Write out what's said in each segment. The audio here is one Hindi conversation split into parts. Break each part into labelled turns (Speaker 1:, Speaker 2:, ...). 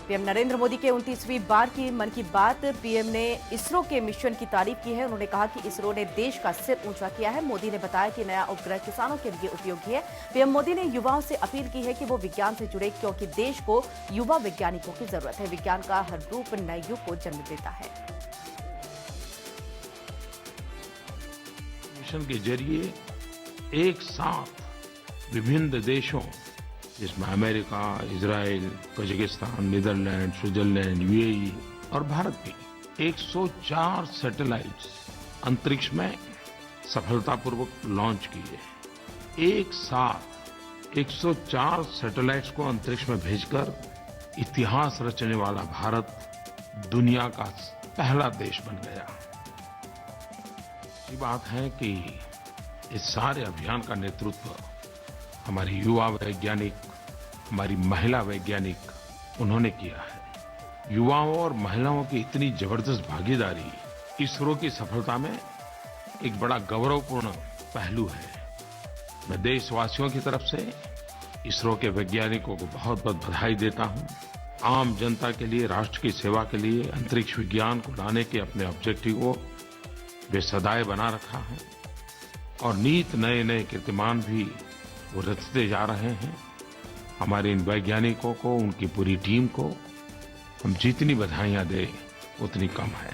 Speaker 1: पीएम नरेंद्र मोदी के 29वीं बार की मन की बात। पीएम ने इसरो के मिशन की तारीफ की है। उन्होंने कहा कि इसरो ने देश का सिर ऊंचा किया है। मोदी ने बताया कि नया उपग्रह किसानों के लिए उपयोगी है। पीएम मोदी ने युवाओं से अपील की है कि वो विज्ञान से जुड़े, क्योंकि देश को युवा वैज्ञानिकों की जरूरत है। विज्ञान का हर रूप नए युग को जन्म देता है।
Speaker 2: मिशन के जरिए एक साथ विभिन्न देशों, जिसमें America, Israel, Kazakhstan, Netherland, Switzerland, UAE और भारत भी 104 सैटेलाइट्स अंतरिक्ष में सफलतापूर्वक लॉन्च किए। एक साथ 104 सैटेलाइट्स को अंतरिक्ष में भेजकर इतिहास रचने वाला भारत दुनिया का पहला देश बन गया। ये बात है कि इस सारे अभियान का नेतृत्व हमारी युवा वैज्ञानिक, हमारी महिला वैज्ञानिक उन्होंने किया है। युवाओं और महिलाओं की इतनी जबरदस्त भागीदारी इसरो की सफलता में एक बड़ा गौरवपूर्ण पहलू है। मैं देशवासियों की तरफ से इसरो के वैज्ञानिकों को बहुत बहुत बधाई देता हूं। आम जनता के लिए, राष्ट्र की सेवा के लिए अंतरिक्ष विज्ञान को लाने के अपने ऑब्जेक्टिव को वे सदैव बना रखा है और नित नए नए कीर्तिमान भी वो रचते जा रहे हैं। हमारे इन वैज्ञानिकों को, उनकी पूरी टीम को हम जितनी बधाइयां दें उतनी कम है।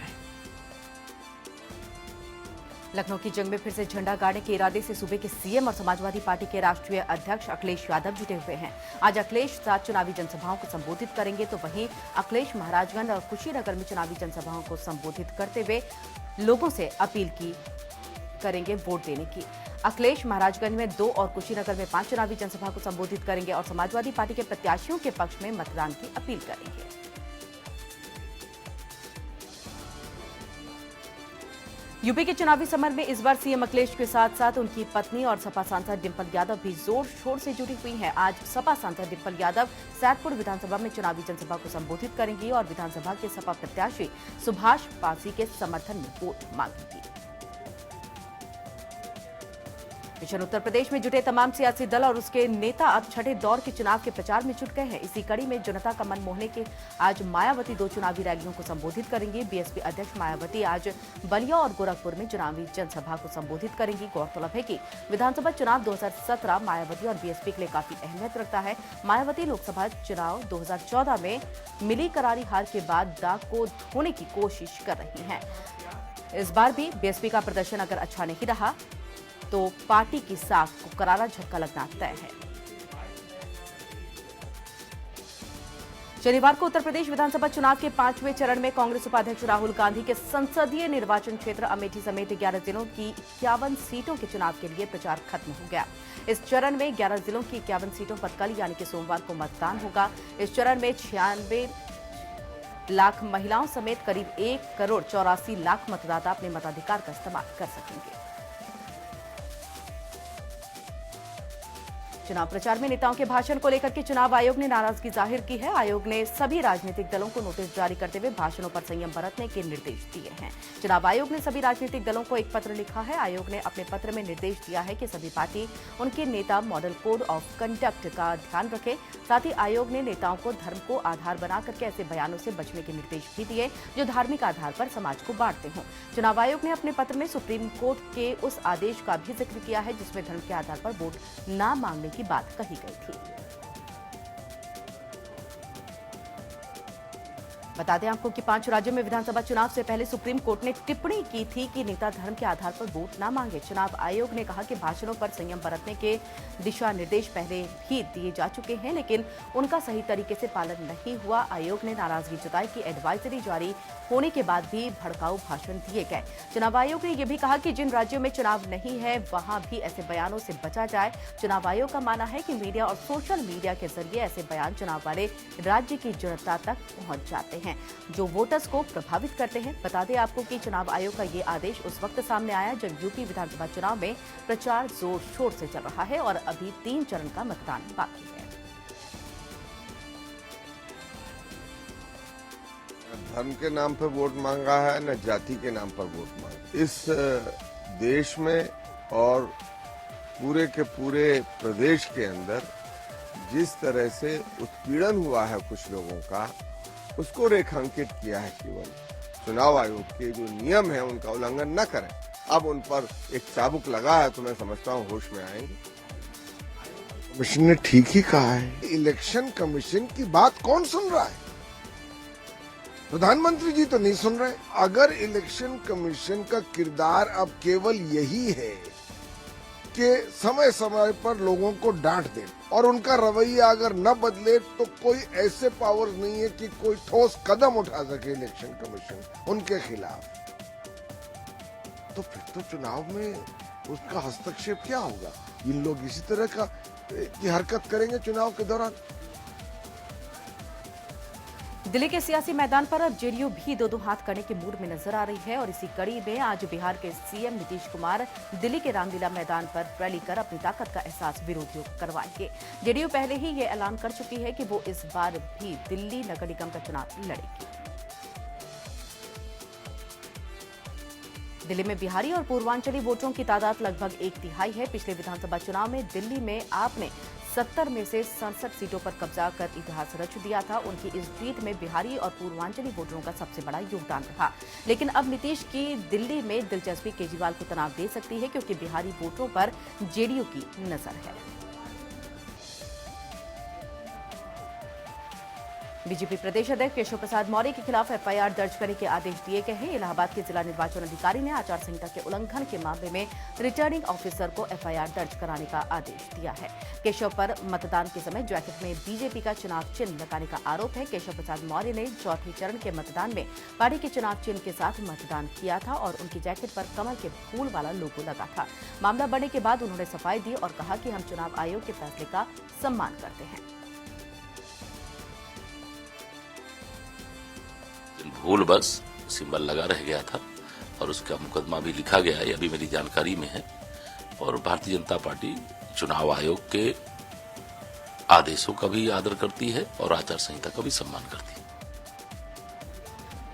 Speaker 1: लखनऊ की जंग में फिर से झंडा गाड़ने के इरादे से सूबे के सीएम और समाजवादी पार्टी के राष्ट्रीय अध्यक्ष अखिलेश यादव जुटे हुए हैं। आज अखिलेश 7 चुनावी जनसभाओं को संबोधित करेंगे, तो वहीं अखिलेश महाराजगंज और कुशीनगर में चुनावी जनसभाओं को संबोधित करते हुए लोगों से अपील करेंगे वोट देने की। अखिलेश महाराजगंज में 2 और कुशीनगर में 5 चुनावी जनसभा को संबोधित करेंगे और समाजवादी पार्टी के प्रत्याशियों के पक्ष में मतदान की अपील करेंगे। यूपी के चुनावी समर में इस बार सीएम अखिलेश के साथ साथ उनकी पत्नी और सपा सांसद डिंपल यादव भी जोर शोर से जुड़ी हुई हैं। आज सपा सांसद डिंपल यादव सैदपुर विधानसभा में चुनावी जनसभा को संबोधित करेंगी और विधानसभा के सपा प्रत्याशी सुभाष पासी के समर्थन में वोट मांगेंगी। मिशन उत्तर प्रदेश में जुटे तमाम सियासी दल और उसके नेता अब छठे दौर के चुनाव के प्रचार में जुट गए हैं। इसी कड़ी में जनता का मन मोहने के आज मायावती 2 चुनावी रैलियों को संबोधित करेंगी। बीएसपी अध्यक्ष मायावती आज बलिया और गोरखपुर में चुनावी जनसभा को संबोधित करेंगी। गौरतलब है कि विधानसभा चुनाव 2017 मायावती और बीएसपी के लिए काफी अहमियत रखता है। मायावती लोकसभा चुनाव 2014 में मिली करारी हार के बाद दाग को धोने की कोशिश कर रही हैं। इस बार भी बीएसपी का प्रदर्शन अगर अच्छा नहीं रहा तो पार्टी की साख को करारा झटका लगना तय है। शनिवार को उत्तर प्रदेश विधानसभा चुनाव के 5वें चरण में कांग्रेस उपाध्यक्ष राहुल गांधी के संसदीय निर्वाचन क्षेत्र अमेठी समेत 11 जिलों की 51 सीटों के चुनाव के लिए प्रचार खत्म हो गया। इस चरण में 11 जिलों की 51 सीटों पर कल यानी कि सोमवार को मतदान होगा। इस चरण में 96 लाख महिलाओं समेत करीब 1 करोड़ 84 लाख मतदाता अपने मताधिकार का इस्तेमाल कर सकेंगे। चुनाव प्रचार में नेताओं के भाषण को लेकर के चुनाव आयोग ने नाराजगी जाहिर की है। आयोग ने सभी राजनीतिक दलों को नोटिस जारी करते हुए भाषणों पर संयम बरतने के निर्देश दिए हैं। चुनाव आयोग ने सभी राजनीतिक दलों को एक पत्र लिखा है। आयोग ने अपने पत्र में निर्देश दिया है कि सभी पार्टी उनके नेता मॉडल कोड ऑफ कंडक्ट का ध्यान रखें। साथ ही आयोग ने नेताओं को धर्म को आधार बना करके ऐसे बयानों से बचने के निर्देश भी दिए जो धार्मिक आधार पर समाज को बांटते हों। चुनाव आयोग ने अपने पत्र में सुप्रीम कोर्ट के उस आदेश का भी जिक्र किया है जिसमें धर्म के आधार पर वोट न मांगने की बात कही गई थी। बता दें आपको कि 5 राज्यों में विधानसभा चुनाव से पहले सुप्रीम कोर्ट ने टिप्पणी की थी कि नेता धर्म के आधार पर वोट न मांगे। चुनाव आयोग ने कहा कि भाषणों पर संयम बरतने के दिशा निर्देश पहले भी दिए जा चुके हैं, लेकिन उनका सही तरीके से पालन नहीं हुआ। आयोग ने नाराजगी जताई कि एडवाइजरी जारी होने के बाद भी भड़काऊ भाषण दिए गए। चुनाव आयोग ने यह भी कहा कि जिन राज्यों में चुनाव नहीं है वहां भी ऐसे बयानों से बचा जाए। चुनाव आयोग का मानना है कि मीडिया और सोशल मीडिया के जरिए ऐसे बयान चुनाव वाले राज्य की जनता तक पहुंच जाते हैं जो वोटर्स को प्रभावित करते हैं। बता दें आपको कि चुनाव आयोग का ये आदेश उस वक्त सामने आया जब यूपी विधानसभा चुनाव में प्रचार जोर शोर से चल रहा है और अभी 3 चरण का मतदान बाकी है।
Speaker 3: धर्म के नाम पर वोट मांगा है न जाति के नाम पर वोट मांगा। इस देश में और पूरे के पूरे प्रदेश के अंदर जिस तरह से उत्पीड़न हुआ है कुछ लोगों का, उसको रेखांकित किया है केवल। चुनाव आयोग के जो नियम है उनका उल्लंघन न करें। अब उन पर एक चाबुक लगा है तो मैं समझता हूँ होश में आएंगे। कमीशन ने ठीक ही कहा है। इलेक्शन कमीशन की बात कौन सुन रहा है? प्रधानमंत्री जी तो नहीं सुन रहे। अगर इलेक्शन कमीशन का किरदार अब केवल यही है कि समय समय पर लोगों को डांट दे और उनका रवैया अगर न बदले तो कोई ऐसे पावर नहीं है कि कोई ठोस कदम उठा सके इलेक्शन कमीशन उनके खिलाफ, तो फिर तो चुनाव में उसका हस्तक्षेप क्या होगा? इन लोग इसी तरह की हरकत करेंगे चुनाव के दौरान।
Speaker 1: दिल्ली के सियासी मैदान पर अब जेडीयू भी दो हाथ करने के मूड में नजर आ रही है और इसी कड़ी में आज बिहार के सीएम नीतीश कुमार दिल्ली के रामलीला मैदान पर रैली कर अपनी ताकत का एहसास विरोधियों को करवाएंगे। जेडीयू पहले ही ये ऐलान कर चुकी है कि वो इस बार भी दिल्ली नगर निगम का चुनाव लड़ेगी। दिल्ली में बिहारी और पूर्वांचली वोटरों की तादाद लगभग 1/3 है। पिछले विधानसभा चुनाव में दिल्ली में आप ने 70 में से 67 सीटों पर कब्जा कर इतिहास रच दिया था। उनकी इस जीत में बिहारी और पूर्वांचली वोटरों का सबसे बड़ा योगदान रहा। लेकिन अब नीतीश की दिल्ली में दिलचस्पी केजरीवाल को तनाव दे सकती है क्योंकि बिहारी वोटरों पर जेडीयू की नजर है। बीजेपी प्रदेश अध्यक्ष केशव प्रसाद मौर्य के खिलाफ एफआईआर दर्ज करने के आदेश दिए गए हैं। इलाहाबाद के जिला निर्वाचन अधिकारी ने आचार संहिता के उल्लंघन के मामले में रिटर्निंग ऑफिसर को एफआईआर दर्ज कराने का आदेश दिया है। केशव पर मतदान के समय जैकेट में बीजेपी का चुनाव चिन्ह लगाने का आरोप है। केशव प्रसाद मौर्य ने चौथे चरण के मतदान में पार्टी के चुनाव चिन्ह के साथ मतदान किया था और उनकी जैकेट पर कमल के फूल वाला लोगो लगा था। मामला बढ़ने के बाद उन्होंने सफाई दी और कहा कि हम चुनाव आयोग के फैसले का सम्मान करते हैं।
Speaker 4: भूल बस सिंबल लगा रह गया था और उसका मुकदमा भी लिखा गया है, अभी मेरी जानकारी में है। और भारतीय जनता पार्टी चुनाव आयोग के आदेशों का भी आदर करती है और आचार संहिता का भी सम्मान करती है।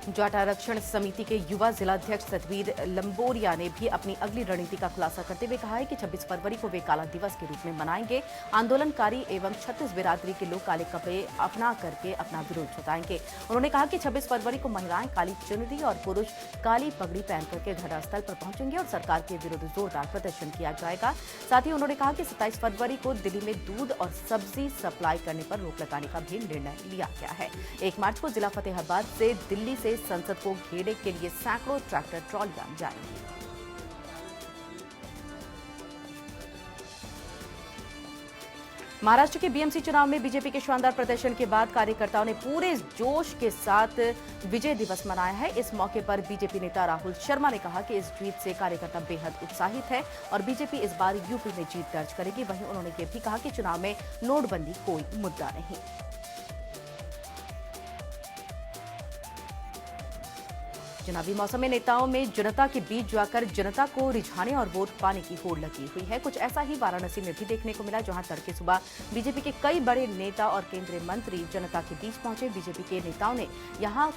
Speaker 1: जाट आरक्षण समिति के युवा जिलाध्यक्ष सतवीर लंबोरिया ने भी अपनी अगली रणनीति का खुलासा करते हुए कहा है कि 26 फरवरी को वे काला दिवस के रूप में मनाएंगे। आंदोलनकारी एवं छत्तीस बिरादरी के लोग काले कपड़े अपना करके अपना विरोध जताएंगे। उन्होंने कहा कि 26 फरवरी को महिलाएं काली चुनरी और पुरुष काली पगड़ी पहन करके घटनास्थल पर पहुंचेंगे और सरकार के विरुद्ध जोरदार प्रदर्शन किया जाएगा। साथ ही उन्होंने कहा कि 27 फरवरी को दिल्ली में दूध और सब्जी सप्लाई करने पर रोक लगाने का भी निर्णय लिया गया है। 1 मार्च को जिला फतेहाबाद से दिल्ली से संसद को घेरने के लिए सैकड़ों ट्रैक्टर ट्रॉलियां जाएंगी। महाराष्ट्र के बीएमसी चुनाव में बीजेपी के शानदार प्रदर्शन के बाद कार्यकर्ताओं ने पूरे जोश के साथ विजय दिवस मनाया है। इस मौके पर बीजेपी नेता राहुल शर्मा ने कहा कि इस जीत से कार्यकर्ता बेहद उत्साहित है और बीजेपी इस बार यूपी में जीत दर्ज करेगी। वहीं उन्होंने ये भी कहा कि चुनाव में नोटबंदी कोई मुद्दा नहीं। चुनावी मौसम में नेताओं में जनता के बीच जाकर जनता को रिझाने और वोट पाने की होड़ लगी हुई है। कुछ ऐसा ही वाराणसी में भी देखने को मिला, जहां तड़के सुबह बीजेपी के कई बड़े नेता और केंद्रीय मंत्री जनता के बीच पहुंचे। बीजेपी के नेताओं ने यहां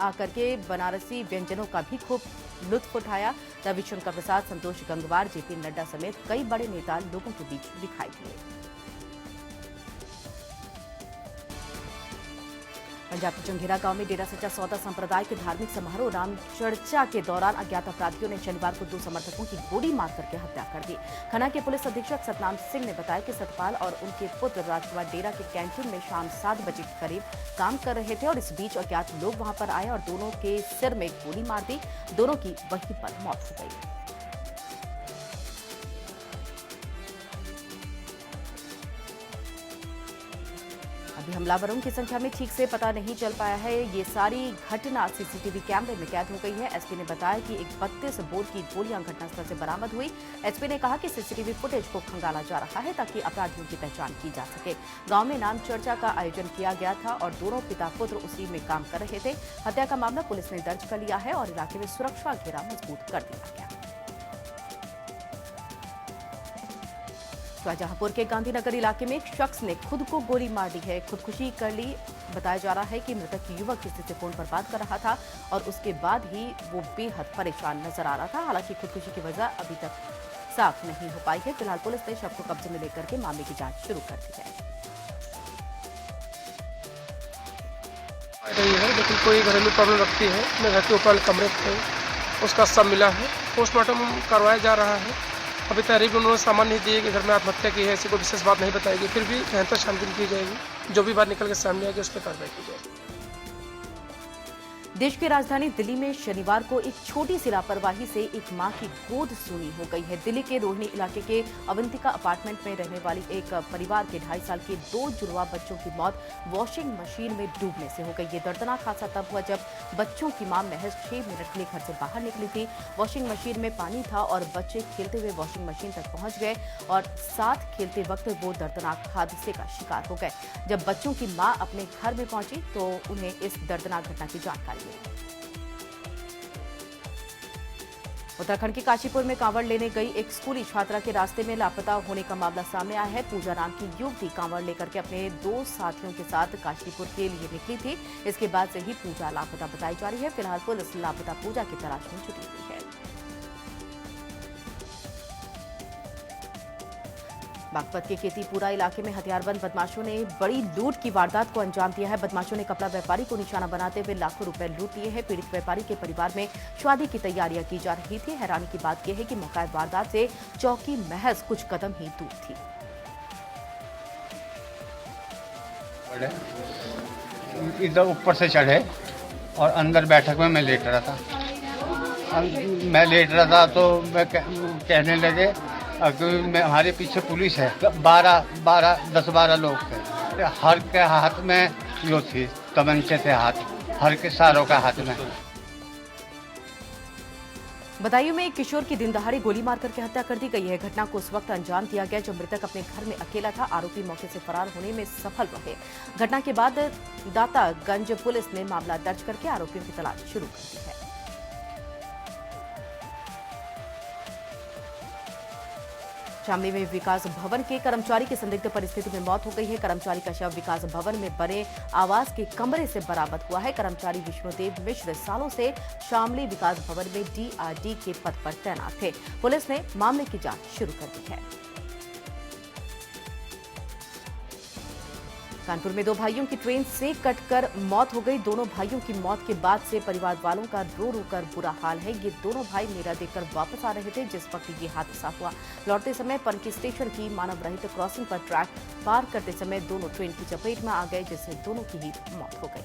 Speaker 1: आकर के बनारसी व्यंजनों का भी खूब लुत्फ उठाया। रविशंकर प्रसाद, संतोष गंगवार, जेपी नड्डा समेत कई बड़े नेता लोगों के बीच दिखाई दिए। पंजाब के जंगीरा गांव में डेरा सच्चा सौदा संप्रदाय के धार्मिक समारोह राम चर्चा के दौरान अज्ञात अपराधियों ने शनिवार को 2 समर्थकों की गोली मार करके हत्या कर दी। खन्ना के पुलिस अधीक्षक सतनाम सिंह ने बताया कि सतपाल और उनके पुत्र राजकुमार डेरा के कैंटीन में शाम 7 बजे के करीब काम कर रहे थे और इस बीच अज्ञात लोग वहां पर आए और दोनों के सिर में गोली मार दी। दोनों की वहीं पर मौत हो गई। अभी हमलावरों की संख्या में ठीक से पता नहीं चल पाया है। ये सारी घटना सीसीटीवी कैमरे में कैद हो गई है। एसपी ने बताया कि एक 32 बोर की गोलियां घटनास्थल से बरामद हुई। एसपी ने कहा कि सीसीटीवी फुटेज को खंगाला जा रहा है ताकि अपराधियों की पहचान की जा सके। गांव में नाम चर्चा का आयोजन किया गया था और दोनों पिता पुत्र उसी में काम कर रहे थे। हत्या का मामला पुलिस ने दर्ज कर लिया है और इलाके में सुरक्षा घेरा मजबूत कर दिया गया। शाहजहांपुर के गांधीनगर इलाके में एक शख्स ने खुद को गोली मार दी है। खुदकुशी कर ली। बताया जा रहा है कि मृतक युवक किसी से फोन पर बात कर रहा था और उसके बाद ही वो बेहद परेशान नजर आ रहा था। हालांकि खुदकुशी की वजह अभी तक साफ नहीं हो पाई है। फिलहाल पुलिस ने शव को कब्जे में लेकर के मामले की जांच शुरू कर दी है।
Speaker 5: रही है, लेकिन कोई घरेलू प्रॉब्लम रखती है। अपने घर के ऊपर वाले कमरे पे उसका सब मिला है। पोस्टमार्टम करवाया जा रहा है। अभी तहरीर में उन्होंने सामान नहीं दिए कि घर में आत्महत्या की है, ऐसी कोई विशेष बात नहीं बताएगी। फिर भी बेहतर छानबीन की जाएगी, जो भी बात निकल के सामने आएगी उस पर कार्रवाई की जाएगी।
Speaker 1: देश की राजधानी दिल्ली में शनिवार को एक छोटी सी लापरवाही से एक मां की गोद सूनी हो गई है। दिल्ली के रोहिणी इलाके के अवंतिका अपार्टमेंट में रहने वाली एक परिवार के 2.5 साल के 2 जुड़वा बच्चों की मौत वॉशिंग मशीन में डूबने से हो गई। ये दर्दनाक हादसा तब हुआ जब बच्चों की मां महज 6 मिनट के लिए घर से बाहर निकली थी। वॉशिंग मशीन में पानी था और बच्चे खेलते हुए वॉशिंग मशीन तक पहुंच गए और साथ खेलते वक्त वो दर्दनाक हादसे का शिकार हो गए। जब बच्चों की मां अपने घर में पहुंची तो उन्हें इस दर्दनाक घटना की जानकारी मिली। उत्तराखंड के काशीपुर में कांवड़ लेने गई एक स्कूली छात्रा के रास्ते में लापता होने का मामला सामने आया है। पूजा नाम की युवती कांवड़ लेकर के अपने 2 साथियों के साथ काशीपुर के लिए निकली थी। इसके बाद से ही पूजा लापता बताई जा रही है। फिलहाल पुलिस लापता पूजा की तलाश में जुटी हुई है। बागपत के केतीपुरा इलाके में हथियारबंद बदमाशों ने बड़ी लूट की वारदात को अंजाम दिया है। बदमाशों ने कपड़ा व्यापारी को निशाना बनाते हुए लाखों रुपए लूट लिए हैं। पीड़ित व्यापारी के परिवार में शादी की तैयारियां की जा रही थी। हैरानी की बात यह है कि मौका वारदात से चौकी महज कुछ कदम ही दूर थी।
Speaker 6: इधर ऊपर से चढ़े और अंदर बैठक में मैं लेट रहा था तो मैं कहने लगे हमारे पीछे पुलिस है। 10-12 लोग थे। हर के हाथ में यो थी, तमंचे थे हाथ, हर के सारों का हाथ में।
Speaker 1: बदायूं में एक किशोर की दिन दहाड़े गोली मार करके हत्या कर दी गई है। घटना को उस वक्त अंजाम दिया गया जब मृतक अपने घर में अकेला था। आरोपी मौके से फरार होने में सफल रहे। घटना के बाद दातागंज पुलिस ने मामला दर्ज करके आरोपियों की तलाश शुरू कर दी है। शामली में विकास भवन के कर्मचारी की संदिग्ध परिस्थिति में मौत हो गई है। कर्मचारी का शव विकास भवन में बने आवास के कमरे से बरामद हुआ है। कर्मचारी विष्णुदेव मिश्र सालों से शामली विकास भवन में DRD के पद पर तैनात थे। पुलिस ने मामले की जांच शुरू कर दी है। कानपुर में 2 भाइयों की ट्रेन से कटकर मौत हो गई। दोनों भाइयों की मौत के बाद से परिवार वालों का रो रो कर बुरा हाल है। ये दोनों भाई मेला देखकर वापस आ रहे थे जिस वक्त ये हादसा हुआ। लौटते समय पनकी स्टेशन की मानव रहित क्रॉसिंग पर ट्रैक पार करते समय दोनों ट्रेन की चपेट में आ गए जिससे दोनों की ही मौत हो गई।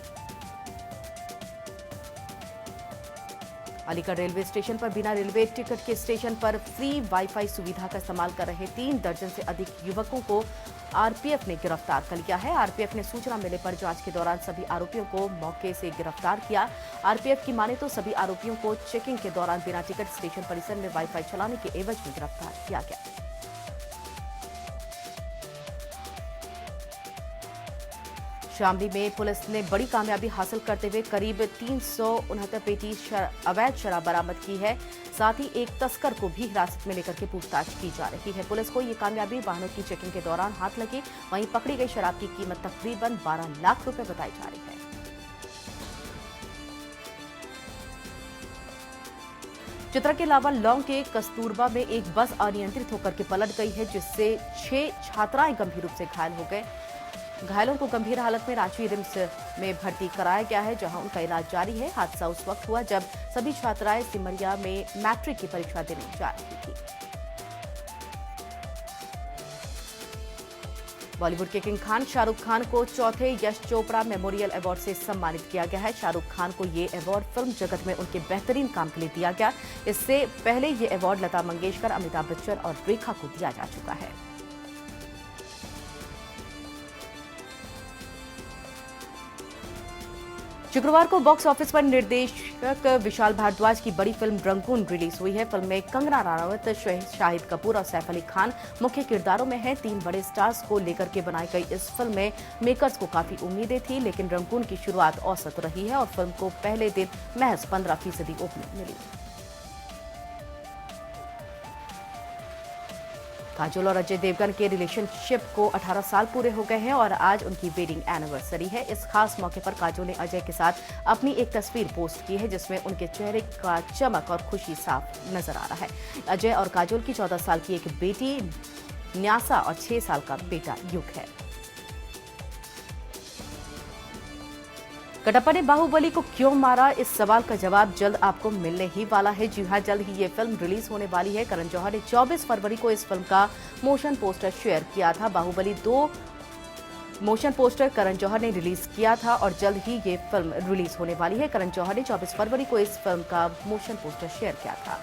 Speaker 1: अलीगढ़ रेलवे स्टेशन पर बिना रेलवे टिकट के स्टेशन पर फ्री वाईफाई सुविधा का इस्तेमाल कर रहे 3 दर्जन से अधिक युवकों को आरपीएफ ने गिरफ्तार कर लिया है। आरपीएफ ने सूचना मिलने पर जांच के दौरान सभी आरोपियों को मौके से गिरफ्तार किया। आरपीएफ की माने तो सभी आरोपियों को चेकिंग के दौरान बिना टिकट स्टेशन परिसर में वाईफाई चलाने के एवज में गिरफ्तार किया गया। शामली में पुलिस ने बड़ी कामयाबी हासिल करते हुए करीब 369 पेटी अवैध शराब बरामद की है। साथ ही एक तस्कर को भी हिरासत में लेकर के पूछताछ की जा रही है। पुलिस को ये कामयाबी वाहनों की चेकिंग के दौरान हाथ लगी। वहीं पकड़ी गई शराब की कीमत तकरीबन 12 लाख रुपए बताई जा रही है। चित्रा के अलावा लौंग के कस्तूरबा में एक बस अनियंत्रित होकर के पलट गई है जिससे 6 छात्राएं गंभीर रूप से घायल हो गए। घायलों को गंभीर हालत में रांची रिम्स में भर्ती कराया गया है जहां उनका इलाज जारी है। हादसा उस वक्त हुआ जब सभी छात्राएं सिमरिया में मैट्रिक की परीक्षा देने जा रही थी। बॉलीवुड के किंग खान शाहरुख खान को चौथे यश चोपड़ा मेमोरियल अवार्ड से सम्मानित किया गया है। शाहरुख खान को ये अवार्ड फिल्म जगत में उनके बेहतरीन काम के लिए दिया गया। इससे पहले ये अवार्ड लता मंगेशकर, अमिताभ बच्चन और रेखा को दिया जा चुका है। शुक्रवार को बॉक्स ऑफिस पर निर्देशक विशाल भारद्वाज की बड़ी फिल्म रंगून रिलीज हुई है। फिल्म में कंगना रनावत, शाहिद कपूर और सैफ अली खान मुख्य किरदारों में हैं। 3 बड़े स्टार्स को लेकर के बनाई गई इस फिल्म में मेकर्स को काफी उम्मीदें थी, लेकिन रंगून की शुरुआत औसत रही है और फिल्म को पहले दिन महज 15% ओपनिंग मिली। काजोल और अजय देवगन के रिलेशनशिप को 18 साल पूरे हो गए हैं और आज उनकी वेडिंग एनिवर्सरी है। इस खास मौके पर काजोल ने अजय के साथ अपनी एक तस्वीर पोस्ट की है जिसमें उनके चेहरे का चमक और खुशी साफ नजर आ रहा है। अजय और काजोल की 14 साल की एक बेटी न्यासा और 6 साल का बेटा युग है। कटप्पा ने बाहुबली को क्यों मारा, इस सवाल का जवाब जल्द आपको मिलने ही वाला है। जी हां, जल्द ही ये फिल्म रिलीज होने वाली है। करण जौहर ने 24 फरवरी को इस फिल्म का मोशन पोस्टर शेयर किया था। बाहुबली 2 मोशन पोस्टर करण जौहर ने रिलीज किया था और जल्द ही ये फिल्म रिलीज होने वाली है। करण जौहर ने 24 फरवरी को इस फिल्म का मोशन पोस्टर शेयर किया था।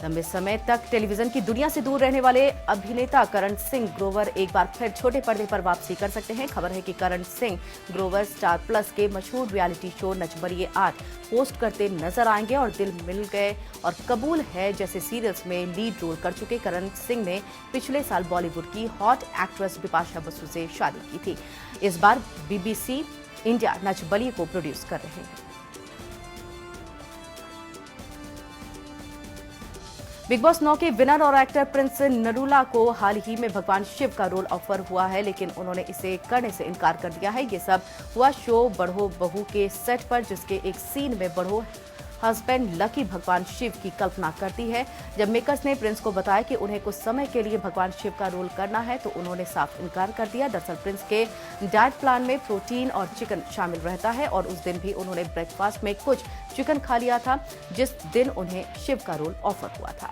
Speaker 1: लंबे समय तक टेलीविजन की दुनिया से दूर रहने वाले अभिनेता करण सिंह ग्रोवर एक बार फिर छोटे पर्दे पर वापसी कर सकते हैं। खबर है कि करण सिंह ग्रोवर स्टार प्लस के मशहूर reality show Nach Baliye 8 host करते नजर आएंगे और दिल मिल गए और कबूल है जैसे सीरियल्स में लीड रोल कर चुके करण सिंह ने पिछले साल बॉलीवुड की हॉट एक्ट्रेस बिपाशा बसु से शादी की थी। इस बार BBC इंडिया नच बलिए को प्रोड्यूस कर रहे हैं। बिग बॉस 9 के विनर और एक्टर प्रिंस नरूला को हाल ही में भगवान शिव का रोल ऑफर हुआ है, लेकिन उन्होंने इसे करने से इनकार कर दिया है। ये सब हुआ शो बढ़ो बहू के सेट पर, जिसके एक सीन में बढ़ो हस्बैंड लकी भगवान शिव की कल्पना करती है। जब मेकर्स ने प्रिंस को बताया कि उन्हें कुछ समय के लिए भगवान शिव का रोल करना है तो उन्होंने साफ इनकार कर दिया। दरअसल प्रिंस के डाइट प्लान में प्रोटीन और चिकन शामिल रहता है और उस दिन भी उन्होंने ब्रेकफास्ट में कुछ चिकन खा लिया था जिस दिन उन्हें शिव का रोल ऑफर हुआ था।